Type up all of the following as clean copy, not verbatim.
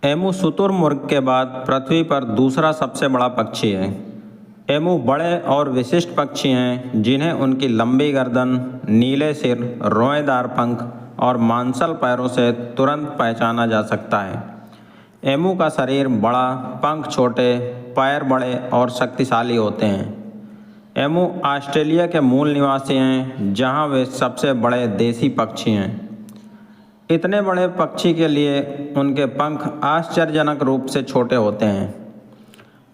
Emu शुतुरमुर्ग के बाद पृथ्वी पर दूसरा सबसे बड़ा पक्षी है। एमू बड़े और विशिष्ट पक्षी हैं जिन्हें उनकी लंबी गर्दन, नीले सिर, रोएदार पंख और मांसल पैरों से तुरंत पहचाना जा सकता है। एमू का शरीर बड़ा, पंख छोटे, पैर बड़े और शक्तिशाली होते हैं। एमू ऑस्ट्रेलिया के मूल निवासी हैं, जहां वे सबसे बड़े देसी पक्षी हैं। इतने बड़े पक्षी के लिए उनके पंख आश्चर्यजनक रूप से छोटे होते हैं।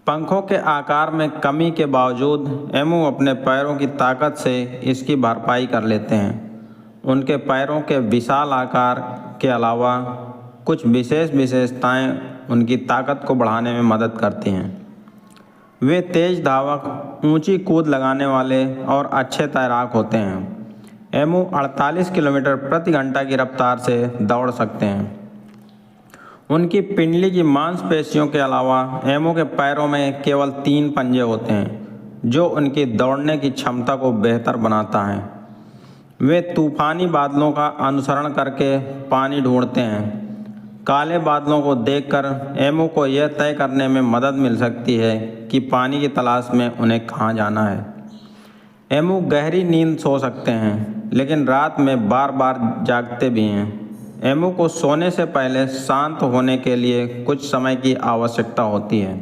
पंखों के आकार में कमी के बावजूद एमू अपने पैरों की ताकत से इसकी भरपाई कर लेते हैं। उनके पैरों के विशाल आकार के अलावा कुछ विशेष विशेषताएं उनकी ताकत को बढ़ाने में मदद करती हैं। वे तेज धावक, ऊंची कूद लगाने वाले और अच्छे तैराक होते हैं। एमू 48 किलोमीटर प्रति घंटा की रफ्तार से दौड़ सकते हैं। उनकी पिंडली की मांसपेशियों के अलावा एमू के पैरों में केवल 3 पंजे होते हैं, जो उनकी दौड़ने की क्षमता को बेहतर बनाता है। वे तूफानी बादलों का अनुसरण करके पानी ढूंढते हैं। काले बादलों को देखकर एमू को यह तय करने में मदद मिल सकती है कि पानी की तलाश में उन्हें कहाँ जाना है। एमू गहरी नींद सो सकते हैं, लेकिन रात में बार बार जागते भी हैं। एमू को सोने से पहले शांत होने के लिए कुछ समय की आवश्यकता होती है।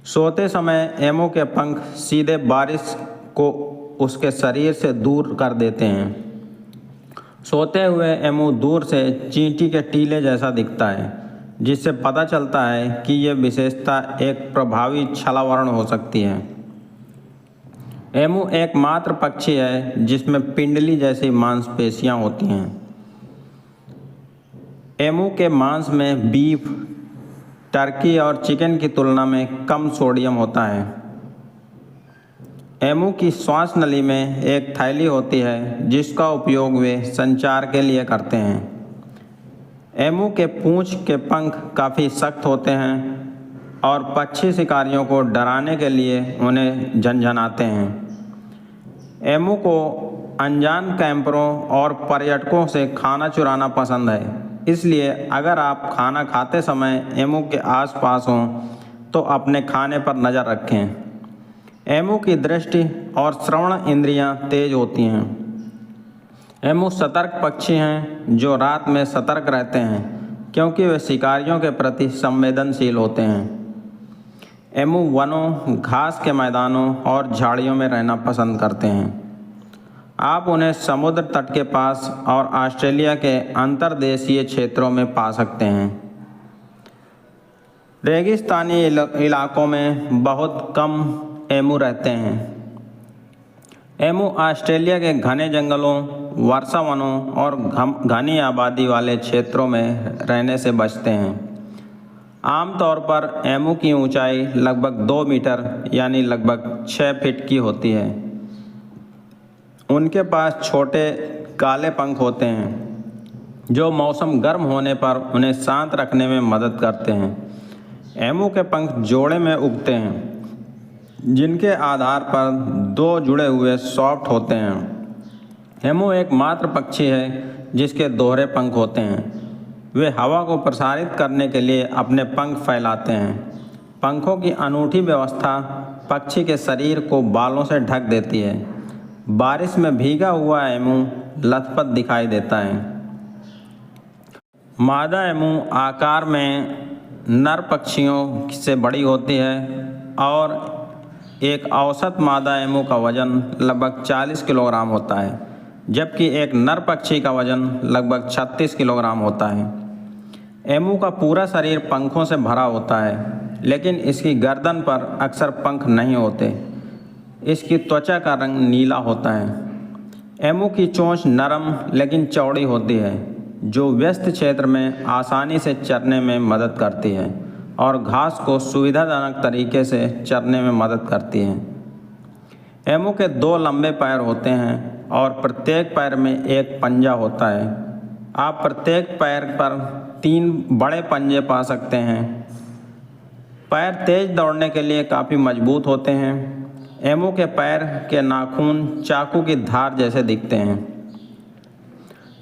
सोते समय एमू के पंख सीधे बारिश को उसके शरीर से दूर कर देते हैं। सोते हुए एमू दूर से चींटी के टीले जैसा दिखता है, जिससे पता चलता है कि यह विशेषता एक प्रभावी छलावरण हो सकती है। एमू एकमात्र पक्षी है जिसमें पिंडली जैसी मांसपेशियां होती हैं। एमू के मांस में बीफ, टर्की और चिकन की तुलना में कम सोडियम होता है। एमू की श्वास नली में एक थैली होती है जिसका उपयोग वे संचार के लिए करते हैं। एमू के पूंछ के पंख काफ़ी सख्त होते हैं और पक्षी शिकारियों को डराने के लिए उन्हें झंझनाते हैं। एमू को अनजान कैंपरों और पर्यटकों से खाना चुराना पसंद है, इसलिए अगर आप खाना खाते समय एमू के आसपास हों तो अपने खाने पर नज़र रखें। एमू की दृष्टि और श्रवण इंद्रियां तेज होती हैं। एमू सतर्क पक्षी हैं जो रात में सतर्क रहते हैं, क्योंकि वे शिकारियों के प्रति संवेदनशील होते हैं। एमू वनों, घास के मैदानों और झाड़ियों में रहना पसंद करते हैं। आप उन्हें समुद्र तट के पास और ऑस्ट्रेलिया के अंतर्देशीय क्षेत्रों में पा सकते हैं। रेगिस्तानी इलाकों में बहुत कम एमू रहते हैं। एमू ऑस्ट्रेलिया के घने जंगलों, वर्षा वनों और घनी आबादी वाले क्षेत्रों में रहने से बचते हैं। आमतौर पर एमू की ऊंचाई लगभग 2 मीटर यानी लगभग 6 फीट की होती है। उनके पास छोटे काले पंख होते हैं जो मौसम गर्म होने पर उन्हें शांत रखने में मदद करते हैं। एमू के पंख जोड़े में उगते हैं, जिनके आधार पर 2 जुड़े हुए सॉफ्ट होते हैं। एमू एकमात्र पक्षी है जिसके दोहरे पंख होते हैं। वे हवा को प्रसारित करने के लिए अपने पंख फैलाते हैं। पंखों की अनूठी व्यवस्था पक्षी के शरीर को बालों से ढक देती है। बारिश में भीगा हुआ एमू लथपथ दिखाई देता है। मादा एमू आकार में नर पक्षियों से बड़ी होती है और एक औसत मादा एमू का वजन लगभग 40 किलोग्राम होता है, जबकि एक नर पक्षी का वजन लगभग 36 किलोग्राम होता है। एमू का पूरा शरीर पंखों से भरा होता है, लेकिन इसकी गर्दन पर अक्सर पंख नहीं होते। इसकी त्वचा का रंग नीला होता है। एमू की चोंच नरम लेकिन चौड़ी होती है, जो व्यस्त क्षेत्र में आसानी से चरने में मदद करती है और घास को सुविधाजनक तरीके से चरने में मदद करती है। एमू के 2 लंबे पैर होते हैं और प्रत्येक पैर में एक पंजा होता है। आप प्रत्येक पैर पर 3 बड़े पंजे पा सकते हैं। पैर तेज दौड़ने के लिए काफ़ी मजबूत होते हैं। एमू के पैर के नाखून चाकू की धार जैसे दिखते हैं।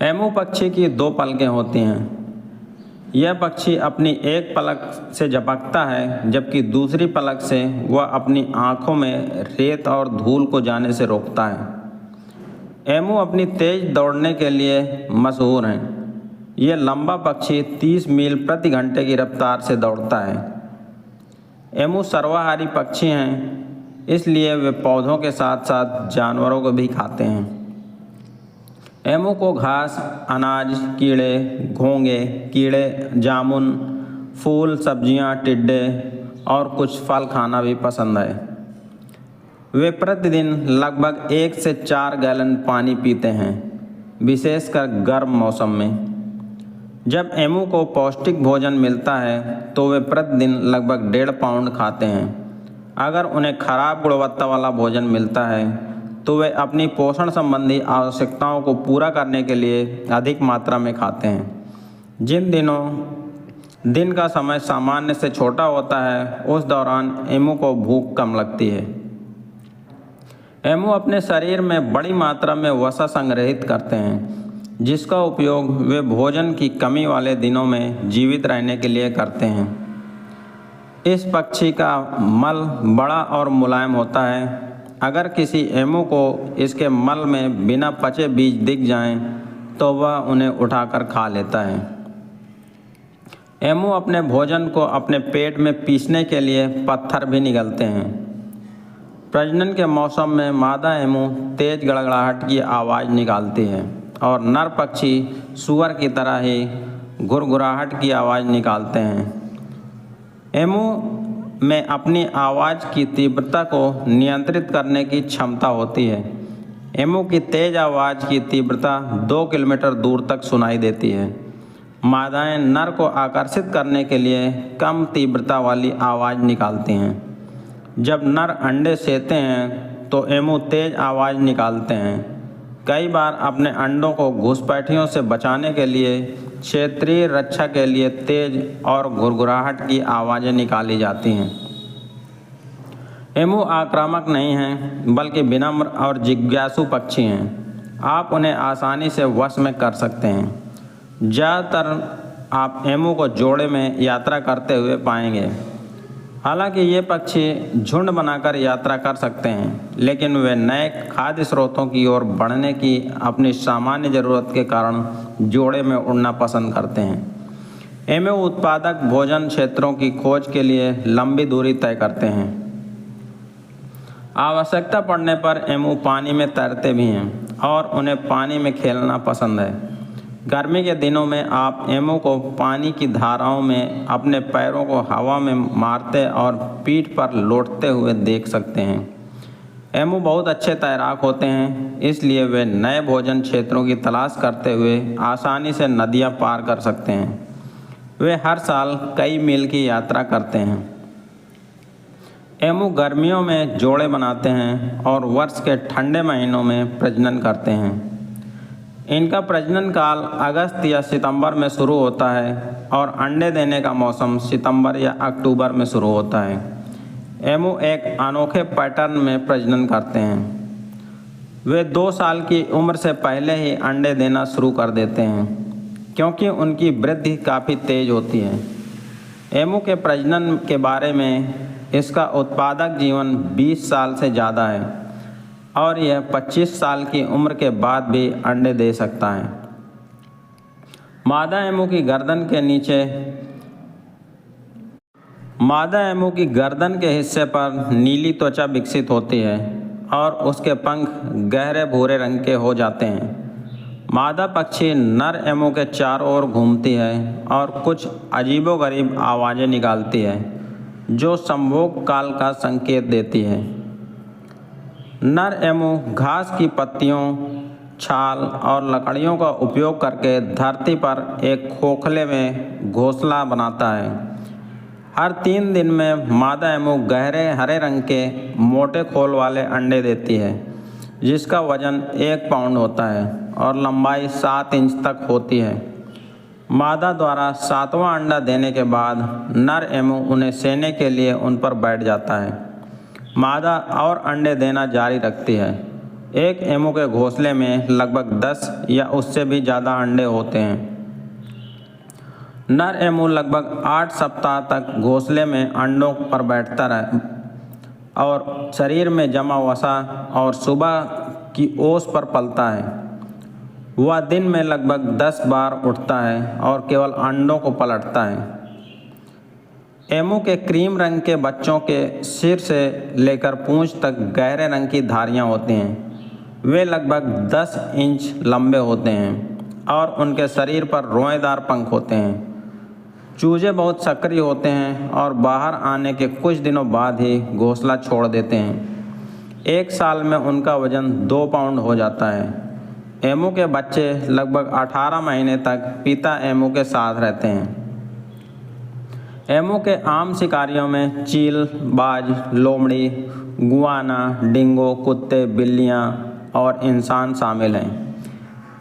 एमू पक्षी की 2 पलकें होती हैं। यह पक्षी अपनी एक पलक से झपकता है जबकि दूसरी पलक से वह अपनी आँखों में रेत और धूल को जाने से रोकता है। एमू अपनी तेज दौड़ने के लिए मशहूर हैं। यह लंबा पक्षी 30 मील प्रति घंटे की रफ्तार से दौड़ता है। एमू सर्वाहारी पक्षी हैं, इसलिए वे पौधों के साथ साथ जानवरों को भी खाते हैं। एमू को घास, अनाज, कीड़े, घोंगे, कीड़े, जामुन, फूल, सब्जियां, टिड्डे और कुछ फल खाना भी पसंद है। वे प्रतिदिन लगभग 1 से 4 गैलन पानी पीते हैं, विशेषकर गर्म मौसम में। जब एमू को पौष्टिक भोजन मिलता है तो वे प्रतिदिन लगभग 1.5 पाउंड खाते हैं। अगर उन्हें खराब गुणवत्ता वाला भोजन मिलता है तो वे अपनी पोषण संबंधी आवश्यकताओं को पूरा करने के लिए अधिक मात्रा में खाते हैं। जिन दिनों दिन का समय सामान्य से छोटा होता है उस दौरान एमू को भूख कम लगती है। एमू अपने शरीर में बड़ी मात्रा में वसा संग्रहित करते हैं, जिसका उपयोग वे भोजन की कमी वाले दिनों में जीवित रहने के लिए करते हैं। इस पक्षी का मल बड़ा और मुलायम होता है। अगर किसी एमू को इसके मल में बिना पचे बीज दिख जाएं तो वह उन्हें उठाकर खा लेता है। एमू अपने भोजन को अपने पेट में पीसने के लिए पत्थर भी निगलते हैं। प्रजनन के मौसम में मादा एमू तेज गड़गड़ाहट की आवाज़ निकालती है और नर पक्षी सुअर की तरह ही घुरघुराहट की आवाज़ निकालते हैं। एमू में अपनी आवाज़ की तीव्रता को नियंत्रित करने की क्षमता होती है। एमू की तेज़ आवाज़ की तीव्रता 2 किलोमीटर दूर तक सुनाई देती है। मादाएं नर को आकर्षित करने के लिए कम तीव्रता वाली आवाज़ निकालती हैं। जब नर अंडे सेते हैं तो एमू तेज़ आवाज़ निकालते हैं। कई बार अपने अंडों को घुसपैठियों से बचाने के लिए क्षेत्रीय रक्षा के लिए तेज और घुरघुराहट की आवाज़ें निकाली जाती हैं। एमू आक्रामक नहीं हैं, बल्कि विनम्र और जिज्ञासु पक्षी हैं। आप उन्हें आसानी से वश में कर सकते हैं। ज़्यादातर आप एमू को जोड़े में यात्रा करते हुए पाएंगे। हालांकि ये पक्षी झुंड बनाकर यात्रा कर सकते हैं, लेकिन वे नए खाद्य स्रोतों की ओर बढ़ने की अपनी सामान्य ज़रूरत के कारण जोड़े में उड़ना पसंद करते हैं। एमू उत्पादक भोजन क्षेत्रों की खोज के लिए लंबी दूरी तय करते हैं। आवश्यकता पड़ने पर एमू पानी में तैरते भी हैं और उन्हें पानी में खेलना पसंद है। गर्मी के दिनों में आप एमू को पानी की धाराओं में अपने पैरों को हवा में मारते और पीठ पर लौटते हुए देख सकते हैं। एमू बहुत अच्छे तैराक होते हैं, इसलिए वे नए भोजन क्षेत्रों की तलाश करते हुए आसानी से नदियां पार कर सकते हैं। वे हर साल कई मील की यात्रा करते हैं। एमू गर्मियों में जोड़े बनाते हैं और वर्ष के ठंडे महीनों में प्रजनन करते हैं। इनका प्रजनन काल अगस्त या सितंबर में शुरू होता है और अंडे देने का मौसम सितंबर या अक्टूबर में शुरू होता है। एमू एक अनोखे पैटर्न में प्रजनन करते हैं। वे 2 साल की उम्र से पहले ही अंडे देना शुरू कर देते हैं, क्योंकि उनकी वृद्धि काफ़ी तेज होती है। एमू के प्रजनन के बारे में इसका उत्पादक जीवन 20 साल से ज़्यादा है और यह 25 साल की उम्र के बाद भी अंडे दे सकता है। मादा एमू की गर्दन के हिस्से पर नीली त्वचा विकसित होती है और उसके पंख गहरे भूरे रंग के हो जाते हैं। मादा पक्षी नर एमू के चारों ओर घूमती है और कुछ अजीबोगरीब आवाज़ें निकालती है, जो संभोग काल का संकेत देती है। नर एमू घास की पत्तियों, छाल और लकड़ियों का उपयोग करके धरती पर एक खोखले में घोंसला बनाता है। हर 3 दिन में मादा एमू गहरे हरे रंग के मोटे खोल वाले अंडे देती है, जिसका वजन 1 पाउंड होता है और लंबाई 7 इंच तक होती है। मादा द्वारा 7वां अंडा देने के बाद नर एमू उन्हें सेने के लिए उन पर बैठ जाता है। मादा और अंडे देना जारी रखती है। एक एमू के घोंसले में लगभग 10 या उससे भी ज़्यादा अंडे होते हैं। नर एमू लगभग 8 सप्ताह तक घोंसले में अंडों पर बैठता रहे और शरीर में जमा वसा और सुबह की ओस पर पलता है। वह दिन में लगभग 10 बार उठता है और केवल अंडों को पलटता है। एमू के क्रीम रंग के बच्चों के सिर से लेकर पूंछ तक गहरे रंग की धारियां होती हैं। वे लगभग 10 इंच लंबे होते हैं और उनके शरीर पर रोएदार पंख होते हैं। चूजे बहुत सक्रिय होते हैं और बाहर आने के कुछ दिनों बाद ही घोंसला छोड़ देते हैं। 1 साल में उनका वजन 2 पाउंड हो जाता है। एमू के बच्चे लगभग 18 महीने तक पिता एमू के साथ रहते हैं। एमू के आम शिकारियों में चील, बाज, लोमड़ी, गुआना, डिंगो, कुत्ते, बिल्लियाँ और इंसान शामिल हैं।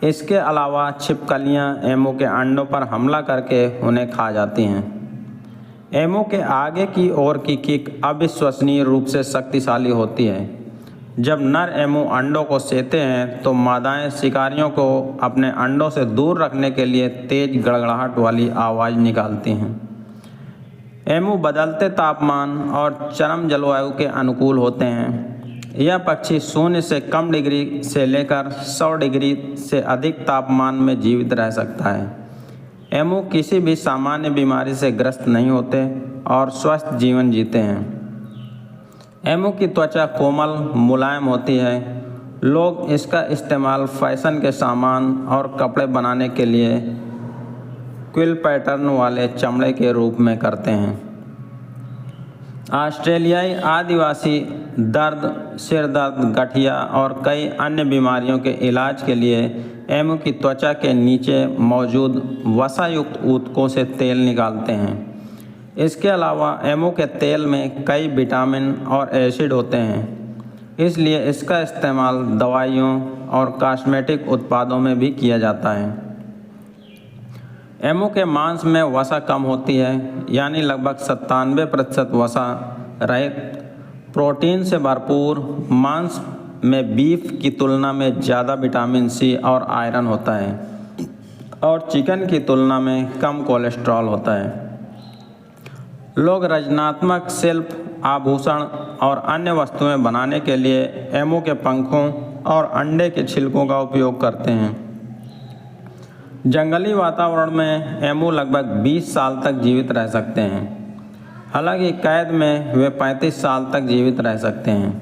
इसके अलावा छिपकलियाँ एमू के अंडों पर हमला करके उन्हें खा जाती हैं। एमू के आगे की ओर की किक अविश्वसनीय रूप से शक्तिशाली होती है। जब नर एमू अंडों को सेते हैं तो मादाएं शिकारियों को अपने अंडों से दूर रखने के लिए तेज गड़गड़ाहट वाली आवाज़ निकालती हैं। एमू बदलते तापमान और चरम जलवायु के अनुकूल होते हैं। यह पक्षी 0 से कम डिग्री से लेकर 100 डिग्री से अधिक तापमान में जीवित रह सकता है। एमू किसी भी सामान्य बीमारी से ग्रस्त नहीं होते और स्वस्थ जीवन जीते हैं। एमू की त्वचा कोमल, मुलायम होती है। लोग इसका इस्तेमाल फैशन के सामान और कपड़े बनाने के लिए क्विल पैटर्न वाले चमड़े के रूप में करते हैं। ऑस्ट्रेलियाई आदिवासी दर्द, सिर दर्द, गठिया और कई अन्य बीमारियों के इलाज के लिए एमू की त्वचा के नीचे मौजूद वसायुक्त ऊतकों से तेल निकालते हैं। इसके अलावा एमू के तेल में कई विटामिन और एसिड होते हैं, इसलिए इसका इस्तेमाल दवाइयों और कॉस्मेटिक उत्पादों में भी किया जाता है। एमू के मांस में वसा कम होती है, यानी लगभग 97% वसा रहित प्रोटीन से भरपूर मांस में बीफ की तुलना में ज़्यादा विटामिन सी और आयरन होता है और चिकन की तुलना में कम कोलेस्ट्रॉल होता है। लोग रचनात्मक शिल्प, आभूषण और अन्य वस्तुएं बनाने के लिए एमू के पंखों और अंडे के छिलकों का उपयोग करते हैं। जंगली वातावरण में एमू लगभग 20 साल तक जीवित रह सकते हैं। हालांकि कैद में वे 35 साल तक जीवित रह सकते हैं।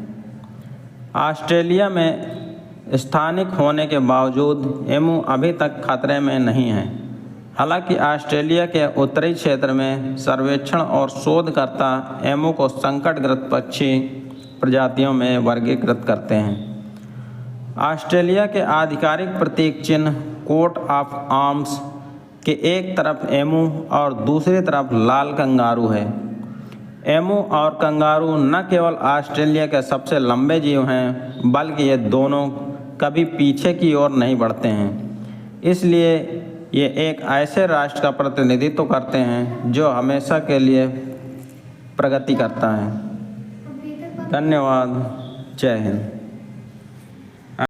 ऑस्ट्रेलिया में स्थानिक होने के बावजूद एमू अभी तक खतरे में नहीं है। हालांकि ऑस्ट्रेलिया के उत्तरी क्षेत्र में सर्वेक्षण और शोधकर्ता एमू को संकटग्रस्त पक्षी प्रजातियों में वर्गीकृत करते हैं। ऑस्ट्रेलिया के आधिकारिक प्रतीक चिन्ह कोट ऑफ आर्म्स के एक तरफ एमू और दूसरी तरफ लाल कंगारू है। एमू और कंगारू न केवल ऑस्ट्रेलिया के सबसे लंबे जीव हैं, बल्कि ये दोनों कभी पीछे की ओर नहीं बढ़ते हैं। इसलिए ये एक ऐसे राष्ट्र का प्रतिनिधित्व करते हैं जो हमेशा के लिए प्रगति करता है। धन्यवाद। जय हिंद।